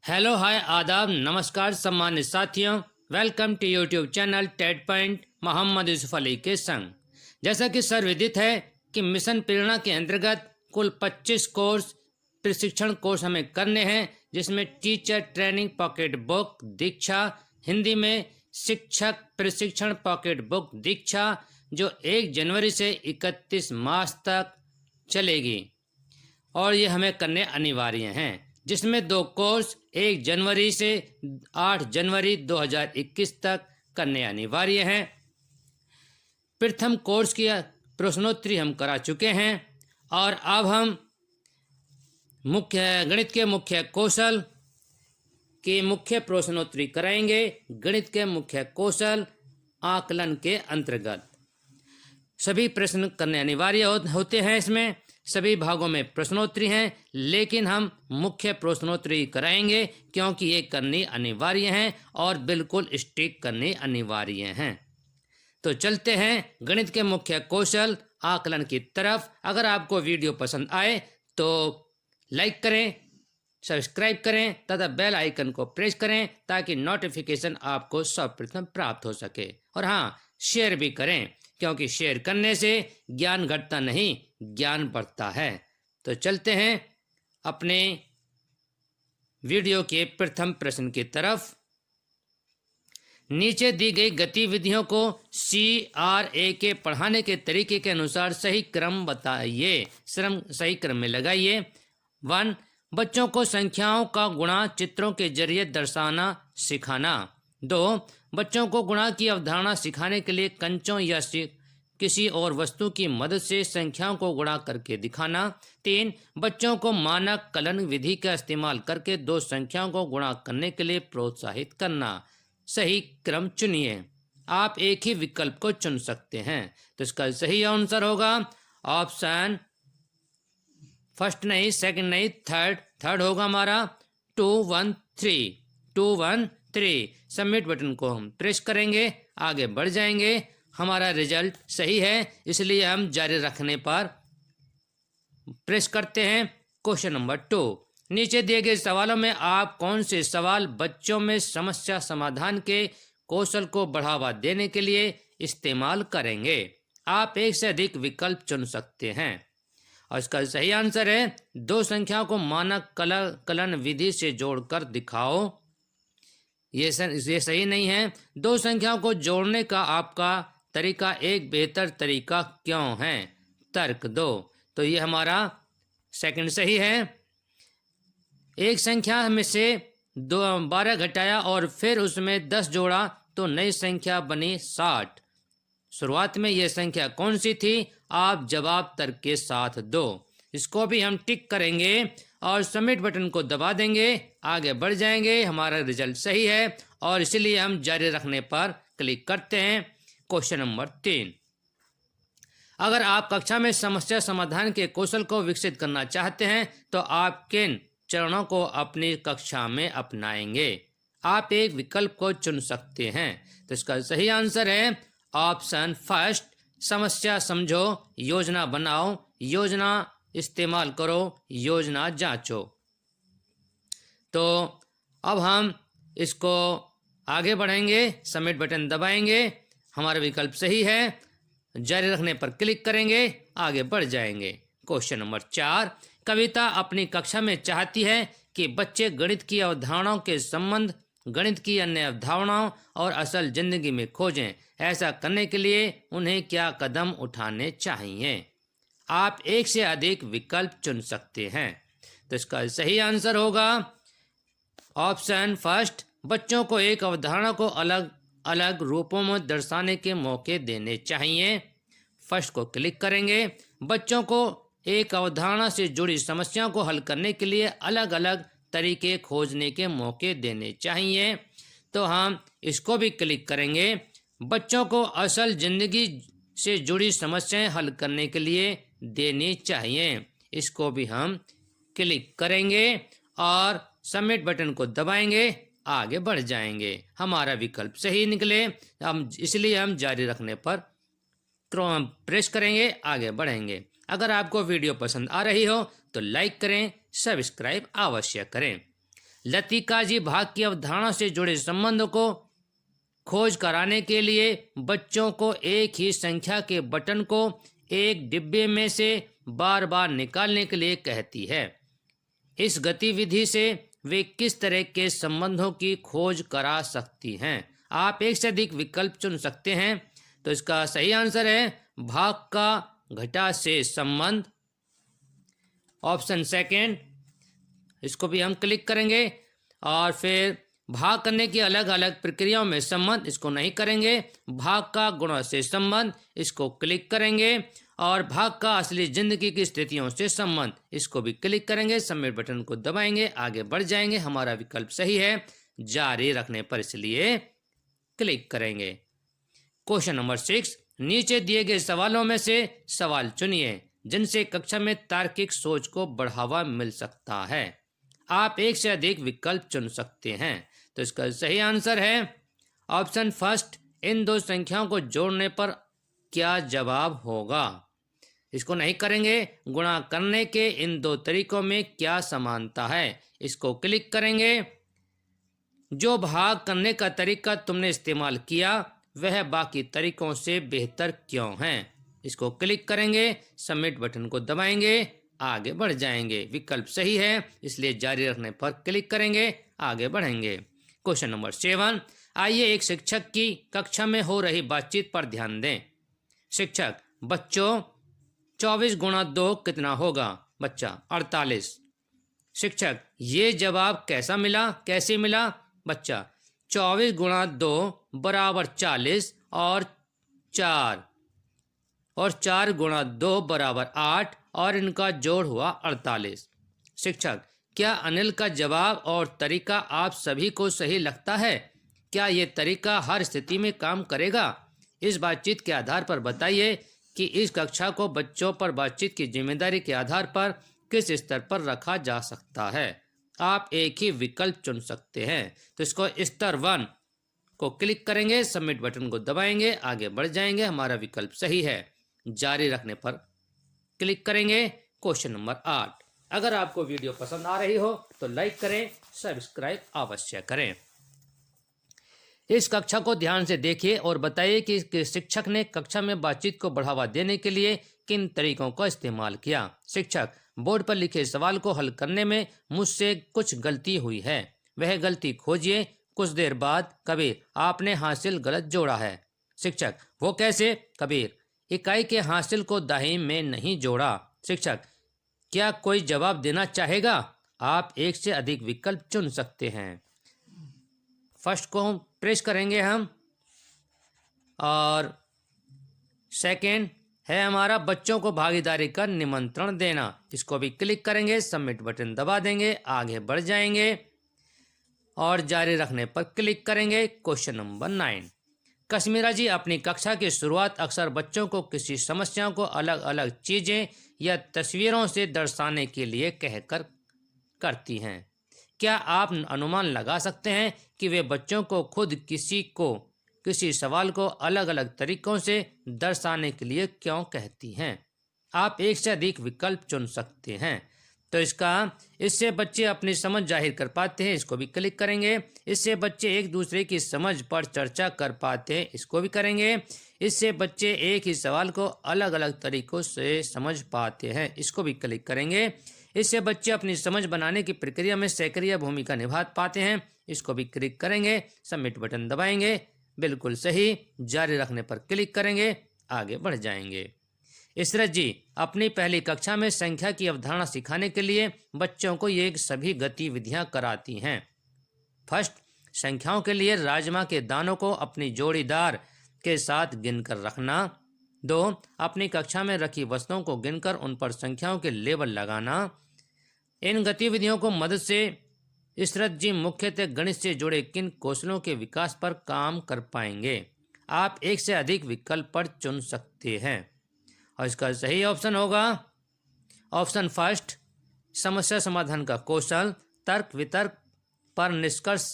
Hello hi आदाब नमस्कार सम्मानित साथियों, welcome to YouTube channel TET point Mohammad Yusuf Ali के संग। जैसा कि सर्वविदित है कि मिशन प्रेरणा के अंतर्गत कुल 25 कोर्स प्रशिक्षण कोर्स हमें करने हैं, जिसमें टीचर ट्रेनिंग पॉकेट बुक दीक्षा, हिंदी में शिक्षक प्रशिक्षण पॉकेट बुक दीक्षा, जो 1 जनवरी से 31 मार्च तक चलेगी और ये हमें करने अनिवार्य हैं, जिसमें 2 कोर्स 1 जनवरी से 8 जनवरी 2021 तक करने अनिवार्य हैं। प्रथम कोर्स की प्रश्नोत्तरी हम करा चुके हैं और अब हम गणित के मुख्य कौशल की मुख्य प्रश्नोत्तरी कराएंगे। गणित के मुख्य कौशल आकलन के अंतर्गत सभी प्रश्न करने अनिवार्य होते हैं। इसमें सभी भागों में प्रश्नोत्तरी हैं, लेकिन हम मुख्य प्रश्नोत्तरी कराएंगे क्योंकि ये करनी अनिवार्य हैं और बिल्कुल स्टिक करनी अनिवार्य हैं। तो चलते हैं गणित के मुख्य कौशल आकलन की तरफ। अगर आपको वीडियो पसंद आए तो लाइक करें, सब्सक्राइब करें तथा बेल आइकन को प्रेस करें ताकि नोटिफिकेशन आपको सर्वप्रथम प्राप्त हो सके। और हाँ, शेयर भी करें क्योंकि शेयर करने से ज्ञान घटता नहीं, ज्ञान बढ़ता है। तो चलते हैं अपने वीडियो के प्रथम प्रश्न की तरफ। नीचे दी गई गतिविधियों को CRA के पढ़ाने के तरीके के अनुसार सही क्रम बताइए। सही क्रम में लगाइए। 1. बच्चों को संख्याओं का गुणा चित्रों के जरिए दर्शाना सिखाना। 2. बच्चों को गुणा की अवधारणा सिखाने के लिए कंचों या किसी और वस्तु की मदद से संख्याओं को गुणा करके दिखाना। 3. बच्चों को मानक कलन विधि का इस्तेमाल करके 2 संख्याओं को गुणा करने के लिए प्रोत्साहित करना। सही क्रम चुनिए। आप एक ही विकल्प को चुन सकते हैं। तो इसका सही आंसर होगा ऑप्शन फर्स्ट नहीं, सेकंड नहीं, थर्ड होगा हमारा 2 1 3। 2 1 3 सबमिट बटन को हम प्रेस करेंगे, आगे बढ़ जाएंगे। हमारा रिजल्ट सही है, इसलिए हम जारी रखने पर प्रेस करते हैं। Question number 2। नीचे दिए गए सवालों में आप कौन से सवाल बच्चों में समस्या समाधान के कौशल को बढ़ावा देने के लिए इस्तेमाल करेंगे? आप एक से अधिक विकल्प चुन सकते हैं और इसका सही आंसर है 2 संख्याओं को मानक कलन विधि से जोड़कर दिखाओ। ये सही नहीं है। 2 संख्याओं को जोड़ने का आपका तरीका एक बेहतर तरीका क्यों है? तर्क दो। तो ये हमारा सेकंड सही है। एक संख्या में से 12 घटाया और फिर उसमें 10 जोड़ा तो नई संख्या बनी 60। शुरुआत में यह संख्या कौन सी थी? आप जवाब तर्क के साथ दो। इसको भी हम टिक करेंगे और सबमिट बटन को दबा देंगे, आगे बढ़ जाएंगे। हमारा रिजल्ट सही है और इसलिए हम जारी रखने पर क्लिक करते हैं। Question number 3। अगर आप कक्षा में समस्या समाधान के कौशल को विकसित करना चाहते हैं तो आप किन चरणों को अपनी कक्षा में अपनाएंगे? आप एक विकल्प को चुन सकते हैं। तो इसका सही आंसर है ऑप्शन फर्स्ट, समस्या समझो, योजना बनाओ, योजना इस्तेमाल करो, योजना जांचो। तो अब हम इसको आगे बढ़ेंगे, सबमिट बटन दबाएंगे। हमारा विकल्प सही है, जारी रखने पर क्लिक करेंगे, आगे बढ़ जाएंगे। Question number 4। कविता अपनी कक्षा में चाहती है कि बच्चे गणित की अवधारणाओं के संबंध गणित की अन्य अवधारणाओं और असल जिंदगी में खोजें। ऐसा करने के लिए उन्हें क्या कदम उठाने चाहिए? आप एक से अधिक विकल्प चुन सकते हैं। तो इसका सही आंसर होगा ऑप्शन फर्स्ट, बच्चों को एक अवधारणा को अलग अलग रूपों में दर्शाने के मौके देने चाहिए। फर्स्ट को क्लिक करेंगे। बच्चों को एक अवधारणा से जुड़ी समस्याओं को हल करने के लिए अलग अलग तरीके खोजने के मौके देने चाहिए। तो हम इसको भी क्लिक करेंगे। बच्चों को असल जिंदगी से जुड़ी समस्याएं हल करने के लिए देनी चाहिए। इसको भी हम क्लिक करेंगे और सबमिट बटन को दबाएंगे, आगे बढ़ जाएंगे। हमारा विकल्प सही निकले, इसलिए हम जारी रखने पर प्रेस करेंगे, आगे बढ़ेंगे। अगर आपको वीडियो पसंद आ रही हो तो लाइक करें, सब्सक्राइब अवश्य करें। लतिका जी भाग की अवधारणा से जुड़े संबंध को खोज कराने के लिए बच्चों को एक ही संख्या के बटन को एक डिब्बे में से बार बार निकालने के लिए कहती है। इस गतिविधि से वे किस तरह के संबंधों की खोज करा सकती हैं? आप एक से अधिक विकल्प चुन सकते हैं। तो इसका सही आंसर है भाग का घटा से संबंध। ऑप्शन सेकेंड, इसको भी हम क्लिक करेंगे। और फिर भाग करने की अलग अलग प्रक्रियाओं में संबंध, इसको नहीं करेंगे। भाग का गुणा से संबंध, इसको क्लिक करेंगे। और भाग का असली जिंदगी की स्थितियों से संबंध, इसको भी क्लिक करेंगे। सबमिट बटन को दबाएंगे, आगे बढ़ जाएंगे। हमारा विकल्प सही है, जारी रखने पर इसलिए क्लिक करेंगे। क्वेश्चन नंबर 6, नीचे दिए गए सवालों में से सवाल चुनिए जिनसे कक्षा में तार्किक सोच को बढ़ावा मिल सकता है। आप एक से अधिक विकल्प चुन सकते हैं। तो इसका सही आंसर है ऑप्शन फर्स्ट, इन दो संख्याओं को जोड़ने पर क्या जवाब होगा। इसको नहीं करेंगे। गुणा करने के इन दो तरीकों में क्या समानता है, इसको क्लिक करेंगे। जो भाग करने का तरीका तुमने इस्तेमाल किया वह बाकी तरीकों से बेहतर क्यों है, इसको क्लिक करेंगे। सबमिट बटन को दबाएंगे, आगे बढ़ जाएंगे। विकल्प सही है इसलिए जारी रखने पर क्लिक करेंगे, आगे बढ़ेंगे। क्वेश्चन नंबर 7, आइए एक शिक्षक की कक्षा में हो रही बातचीत पर ध्यान दें। शिक्षक, बच्चों 24 गुणा 2 कितना होगा? बच्चा, 48। शिक्षक, ये जवाब कैसे मिला? बच्चा, 24 गुणा 2 बराबर 40 और 4 गुणा 2 बराबर 8 और इनका जोड़ हुआ 48। शिक्षक, क्या अनिल का जवाब और तरीका आप सभी को सही लगता है? क्या ये तरीका हर स्थिति में काम करेगा? इस बातचीत के आधार पर बताइए कि इस कक्षा को बच्चों पर बातचीत की जिम्मेदारी के आधार पर किस स्तर पर रखा जा सकता है। आप एक ही विकल्प चुन सकते हैं। तो इसको स्तर 1 को क्लिक करेंगे, सबमिट बटन को दबाएंगे, आगे बढ़ जाएंगे। हमारा विकल्प सही है, जारी रखने पर क्लिक करेंगे। क्वेश्चन नंबर 8, अगर आपको वीडियो पसंद आ रही हो तो लाइक करें, सब्सक्राइब अवश्य करें। इस कक्षा को ध्यान से देखिए और बताइए कि शिक्षक ने कक्षा में बातचीत को बढ़ावा देने के लिए किन तरीकों का इस्तेमाल किया। शिक्षक, बोर्ड पर लिखे सवाल को हल करने में मुझसे कुछ गलती हुई है, वह गलती खोजिए। कुछ देर बाद, कबीर, आपने हासिल गलत जोड़ा है। शिक्षक, वो कैसे? कबीर, इकाई के हासिल को दाहिने में नहीं जोड़ा। शिक्षक, क्या कोई जवाब देना चाहेगा? आप एक से अधिक विकल्प चुन सकते हैं। फर्स्ट को हम प्रेस करेंगे हम, और सेकंड है हमारा बच्चों को भागीदारी का निमंत्रण देना, इसको भी क्लिक करेंगे, सबमिट बटन दबा देंगे, आगे बढ़ जाएंगे और जारी रखने पर क्लिक करेंगे। क्वेश्चन नंबर 9, कश्मीरा जी अपनी कक्षा की शुरुआत अक्सर बच्चों को किसी समस्या को अलग अलग चीज़ें या तस्वीरों से दर्शाने के लिए कहकर करती हैं। क्या आप अनुमान लगा सकते हैं कि वे बच्चों को खुद किसी सवाल को अलग अलग तरीकों से दर्शाने के लिए क्यों कहती हैं? आप एक से अधिक विकल्प चुन सकते हैं। तो इससे बच्चे अपनी समझ जाहिर कर पाते हैं, इसको भी क्लिक करेंगे। इससे बच्चे एक दूसरे की समझ पर चर्चा कर पाते हैं, इसको भी करेंगे। इससे बच्चे एक ही सवाल को अलग अलग तरीकों से समझ पाते हैं, इसको भी क्लिक करेंगे। इससे बच्चे अपनी समझ बनाने की प्रक्रिया में सक्रिय भूमिका निभा पाते हैं, इसको भी क्लिक करेंगे, सबमिट बटन दबाएंगे। बिल्कुल सही, जारी रखने पर क्लिक करेंगे, आगे बढ़ जाएंगे। इशरत जी अपनी पहली कक्षा में संख्या की अवधारणा सिखाने के लिए बच्चों को ये सभी गतिविधियां कराती हैं। फर्स्ट, संख्याओं के लिए राजमा के दानों को अपनी जोड़ीदार के साथ गिनकर रखना। 2, अपनी कक्षा में रखी वस्तुओं को गिनकर उन पर संख्याओं के लेबल लगाना। इन गतिविधियों को मदद से इशरत जी मुख्यतः गणित से जुड़े किन कौशलों के विकास पर काम कर पाएंगे? आप एक से अधिक विकल्प पर चुन सकते हैं और इसका सही ऑप्शन होगा ऑप्शन फर्स्ट, समस्या समाधान का कौशल, तर्क वितर्क पर निष्कर्ष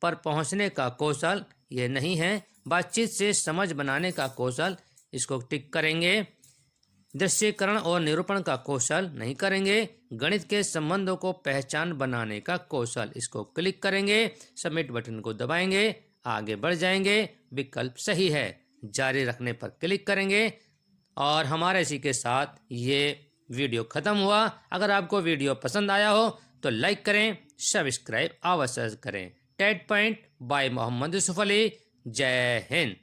पर पहुंचने का कौशल, ये नहीं है। बातचीत से समझ बनाने का कौशल, इसको टिक करेंगे। दृश्यीकरण और निरूपण का कौशल नहीं करेंगे। गणित के संबंधों को पहचान बनाने का कौशल, इसको क्लिक करेंगे, सबमिट बटन को दबाएंगे, आगे बढ़ जाएंगे। विकल्प सही है। जारी रखने पर क्लिक करेंगे और हमारे इसी के साथ ये वीडियो खत्म हुआ। अगर आपको वीडियो पसंद आया हो तो लाइक करें, सब्सक्राइब अवश्य करें। TET point by Mohammad Yusuf Ali. जय हिंद।